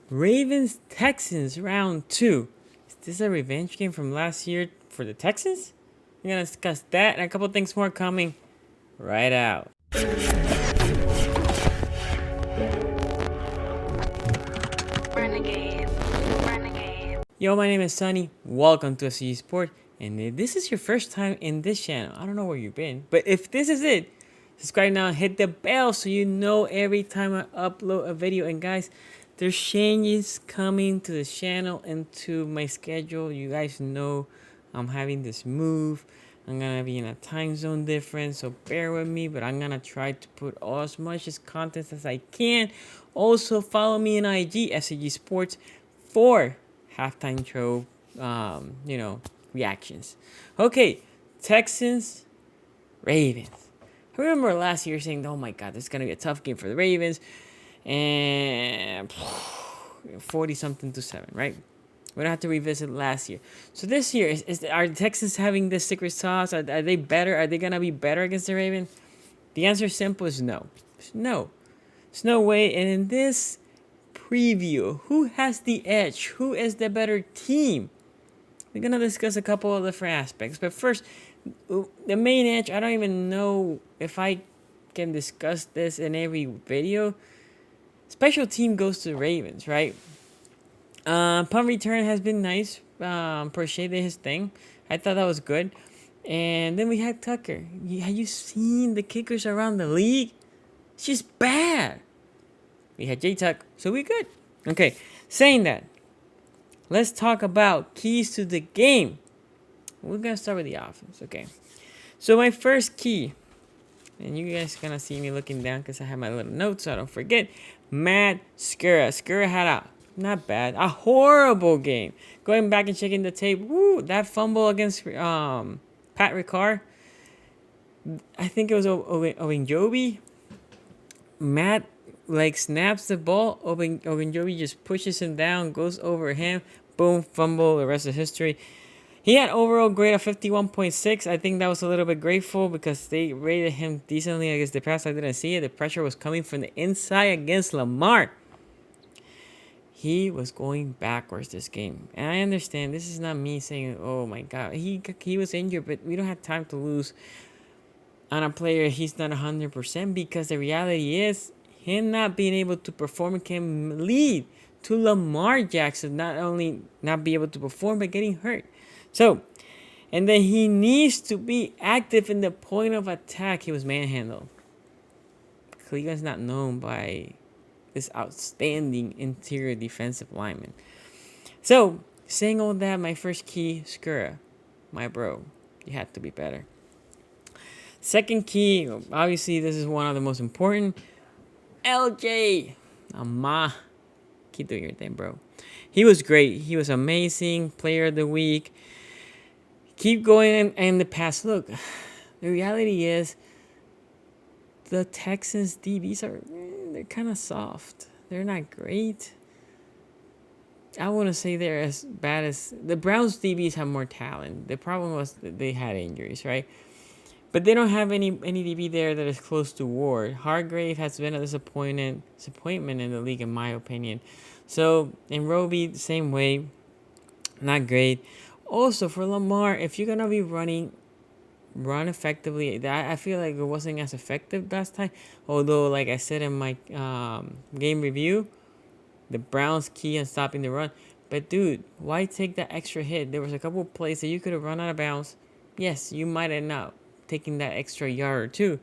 Ravens Texans round 2. Is this a revenge game from last year for the Texans? We're gonna discuss that and a couple things more coming right out. Renegade. Renegade. Yo, my name is Sunny. Welcome to szg.sports. And if this is your first time in this channel, I don't know where you've been, but if this is it, subscribe now and hit the bell so you know every time I upload a video. And guys, there's changes coming to the channel and to my schedule. You guys know I'm having this move. I'm gonna be in a time zone difference, so bear with me, but I'm gonna try to put as much as content as I can. Also, follow me on IG, szg.sports, for halftime show, reactions. Okay, Texans, Ravens. I remember last year saying, oh my God, this is going to be a tough game for the Ravens. And 40-something to 7, right? We don't have to revisit last year. So this year, are the Texans having this secret sauce? Are they better? Are they going to be better against the Ravens? The answer is simple is no. No. There's no way. And in this preview, who has the edge? Who is the better team? We're going to discuss a couple of different aspects. But first, the main edge, I don't even know if I can discuss this in every video. Special team goes to the Ravens, right? Punt return has been nice. Prochet did his thing. I thought that was good. And then we had Tucker. Have you seen the kickers around the league? It's just bad. We had J-Tuck, so we good. Okay, saying that, let's talk about keys to the game. We're going to start with the offense, okay? So my first key, and you guys are going to see me looking down because I have my little notes so I don't forget. Matt Skura. Skura had not bad, a horrible game. Going back and checking the tape, that fumble against Pat Ricard. I think it was Ogunjobi. Matt snaps the ball. Ogunjobi just pushes him down, goes over him, boom, fumble. The rest is history. He had overall grade of 51.6. I think that was a little bit grateful because they rated him decently against the pass. I didn't see it. The pressure was coming from the inside against Lamar. He was going backwards this game. And I understand this is not me saying, oh my God. He was injured, but we don't have time to lose on a player he's not 100% because the reality is him not being able to perform can lead to Lamar Jackson not only not be able to perform but getting hurt. So, and then he needs to be active in the point of attack. He was manhandled. Cleveland's not known by this outstanding interior defensive lineman. So, saying all that, my first key, Skura, my bro, you had to be better. Second key, obviously this is one of the most important, LJ. Keep doing your thing, bro. He was great. He was amazing. Player of the week. Keep going in the past. Look, the reality is the Texans DBs they're kind of soft. They're not great. I wouldn't say they're as bad as the Browns DBs have more talent. The problem was that they had injuries, right? But they don't have any DB there that is close to Ward. Hargrave has been a disappointment in the league, in my opinion. So, in Roby, the same way. Not great. Also, for Lamar, if you're going to be run effectively. I feel like it wasn't as effective last time. Although, like I said in my game review, the Browns key on stopping the run. But, dude, why take that extra hit? There was a couple of plays that you could have run out of bounds. Yes, you might have not taken that extra yard or two.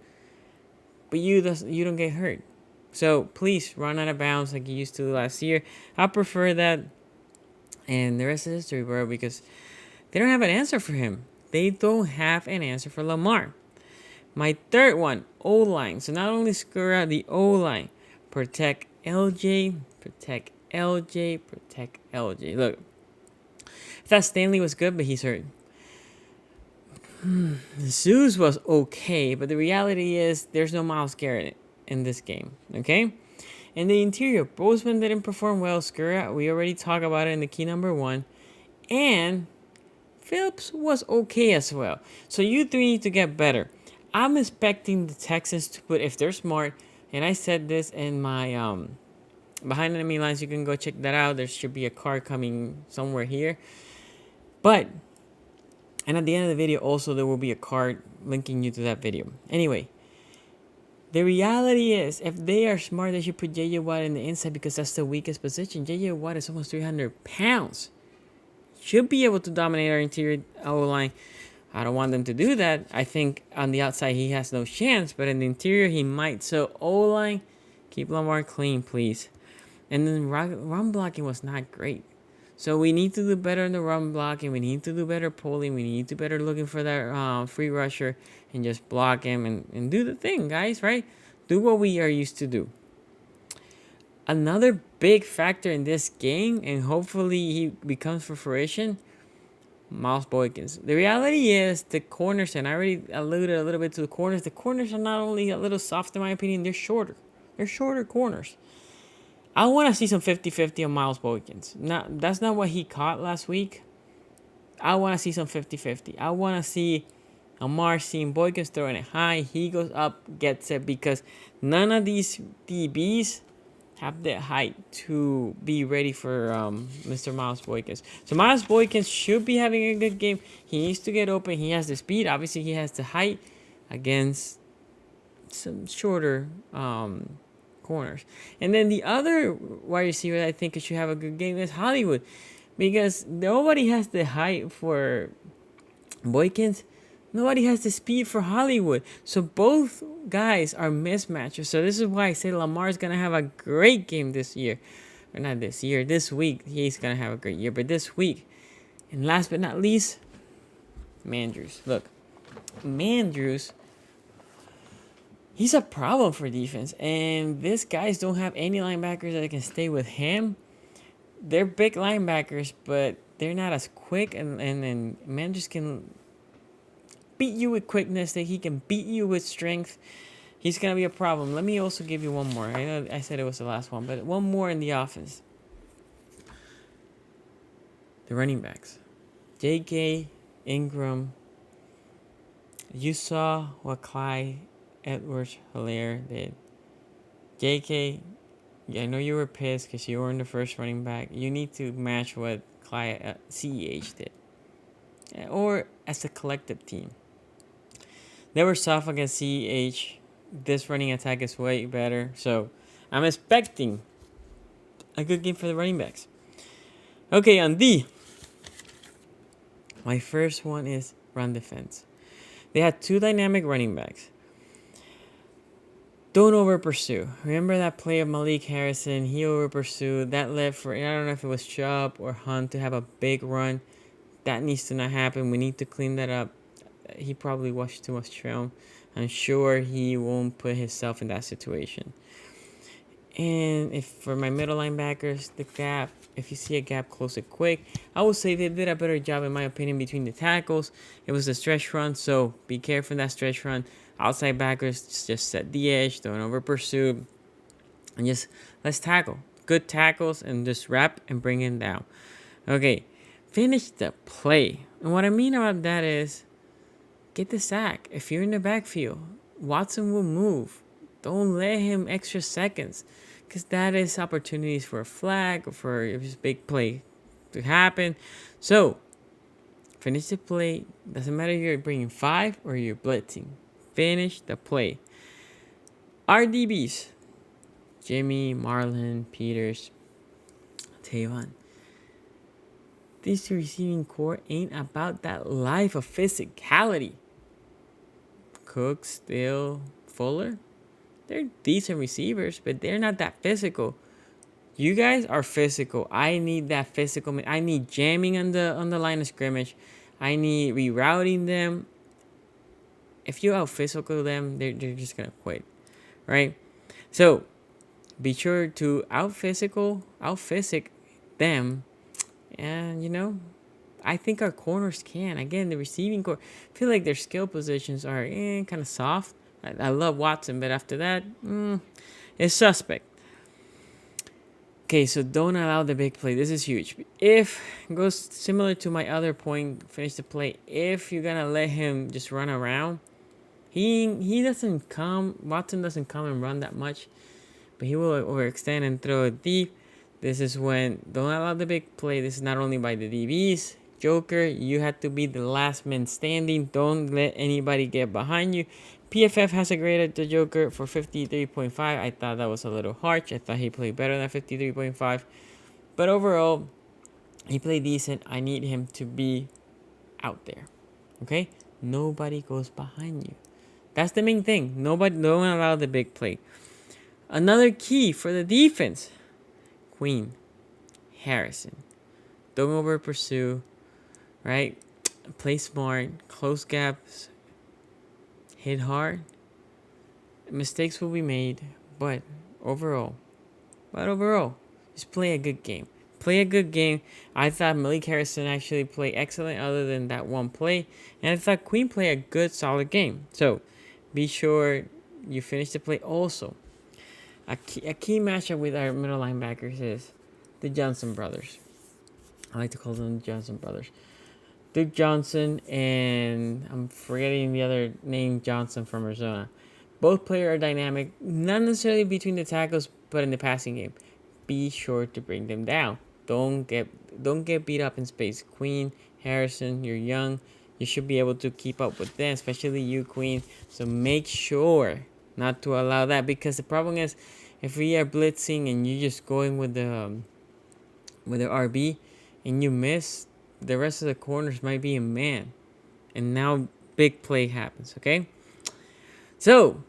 But you don't get hurt. So, please, run out of bounds like you used to last year. I prefer that. And the rest is history, bro, because they don't have an answer for him. They don't have an answer for Lamar. My third one, O-line. So not only Skura, the O-line. Protect LJ, protect LJ, protect LJ. Look, I thought Stanley was good, but he's hurt. Zeus was okay, but the reality is there's no Myles Garrett in this game, okay? And the interior, Bozeman didn't perform well. Skura, we already talked about it in the key number 1. And Phillips was okay as well. So you three need to get better. I'm expecting the Texans to put, if they're smart, and I said this in my behind enemy lines. You can go check that out. There should be a card coming somewhere here. But, and at the end of the video also there will be a card linking you to that video. Anyway, the reality is, if they are smart, they should put J.J. Watt in the inside because that's the weakest position. J.J. Watt is almost 300 pounds. Should be able to dominate our interior O-line. I don't want them to do that. I think on the outside he has no chance, but in the interior he might. So O-line, keep Lamar clean, please. And then run blocking was not great. So we need to do better in the run blocking. We need to do better pulling. We need to better looking for that free rusher and just block him and do the thing, guys, right? Do what we are used to do. Another big factor in this game, and hopefully he becomes for fruition, Miles Boykins. The reality is the corners, and I already alluded a little bit to the corners. The corners are not only a little soft in my opinion, they're shorter. They're shorter corners. I want to see some 50-50 on Miles Boykins. That's not what he caught last week. I want to see some 50-50. I want to see Amar seeing Boykins throwing it high. He goes up, gets it, because none of these DBs have the height to be ready for Mr. Miles Boykins. So Miles Boykins should be having a good game. He needs to get open. He has the speed. Obviously, he has the height against some shorter corners. And then the other wide receiver that I think should have a good game is Hollywood, because nobody has the height for Boykins. Nobody has the speed for Hollywood. So both guys are mismatches. So this is why I say Lamar's going to have a great game this year. Or not this year. This week, he's going to have a great year. But this week. And last but not least, Mandrews. Look, Mandrews, he's a problem for defense. And these guys don't have any linebackers that can stay with him. They're big linebackers, but they're not as quick. And Mandrews can beat you with quickness, that he can beat you with strength. He's going to be a problem. Let me also give you one more. I know I said it was the last one, but one more in the offense. The running backs. J.K., Ingram. You saw what Clyde Edwards-Helaire did. J.K., I know you were pissed because you were in the first running back. You need to match what Clyde CEH did. Or as a collective team. They were soft against CEH. This running attack is way better. So I'm expecting a good game for the running backs. Okay, on D. My first one is run defense. They had two dynamic running backs. Don't over pursue. Remember that play of Malik Harrison? He over pursued. That led for, I don't know if it was Chubb or Hunt to have a big run. That needs to not happen. We need to clean that up. He probably watched too much film. I'm sure he won't put himself in that situation. And if for my middle linebackers, the gap, if you see a gap, close it quick. I would say they did a better job, in my opinion, between the tackles. It was a stretch run, so be careful in that stretch run. Outside backers, just set the edge, don't over pursue. And just let's tackle. Good tackles and just wrap and bring it down. Okay, finish the play. And what I mean about that is, get the sack. If you're in the backfield, Watson will move. Don't let him extra seconds, because that is opportunities for a flag or for a big play to happen. So, finish the play. Doesn't matter if you're bringing 5 or you're blitzing. Finish the play. RDBs. Jimmy, Marlon, Peters, Tavon. This receiving core ain't about that life of physicality. Cook, Steele, Fuller, they're decent receivers, but they're not that physical. You guys are physical. I need that physical. I need jamming on the line of scrimmage. I need rerouting them. If you out physical them, they're just gonna quit, right? So be sure to out physic them, and I think our corners can. Again, the receiving core, I feel like their skill positions are kind of soft. I love Watson, but after that, it's suspect. Okay, so don't allow the big play. This is huge. If it goes similar to my other point, finish the play. If you're gonna let him just run around, he doesn't come. Watson doesn't come and run that much. but he will overextend and throw it deep. This is when don't allow the big play. This is not only by the DBs. Joker, you have to be the last man standing. Don't let anybody get behind you. PFF has a grade at the Joker for 53.5. I thought that was a little harsh. I thought he played better than 53.5. But overall, he played decent. I need him to be out there. Okay? Nobody goes behind you. That's the main thing. Nobody, don't allow the big play. Another key for the defense. Queen. Harrison. Don't over pursue. Right? Play smart. Close gaps. Hit hard. Mistakes will be made. But overall, just play a good game. Play a good game. I thought Malik Harrison actually played excellent other than that one play. And I thought Queen played a good, solid game. So, be sure you finish the play. Also, a key matchup with our middle linebackers is the Johnson brothers. I like to call them the Johnson brothers. Duke Johnson and I'm forgetting the other name, Johnson from Arizona. Both players are dynamic, not necessarily between the tackles, but in the passing game. Be sure to bring them down. Don't get beat up in space. Queen, Harrison, you're young. You should be able to keep up with them, especially you, Queen. So make sure not to allow that, because the problem is if we are blitzing and you're just going with the RB and you miss, the rest of the corners might be a man. And now big play happens, okay? So,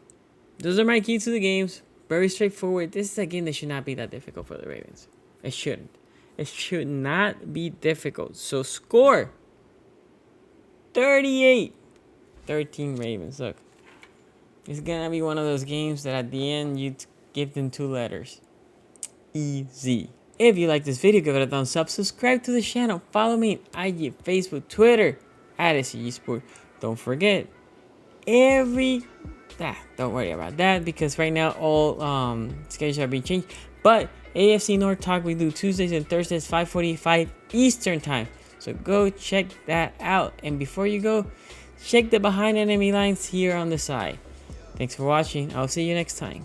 those are my keys to the games. Very straightforward. This is a game that should not be that difficult for the Ravens. It shouldn't. It should not be difficult. So, score 38-13 Ravens. Look, it's going to be one of those games that at the end you give them 2 letters. Easy. If you like this video, give it a thumbs up. Subscribe to the channel. Follow me on IG, Facebook, Twitter at szg.sports. Don't forget, don't worry about that, because right now all schedules are being changed. But AFC North Talk we do Tuesdays and Thursdays 5:45 Eastern time. So go check that out. And before you go, check the behind enemy lines here on the side. Thanks for watching. I'll see you next time.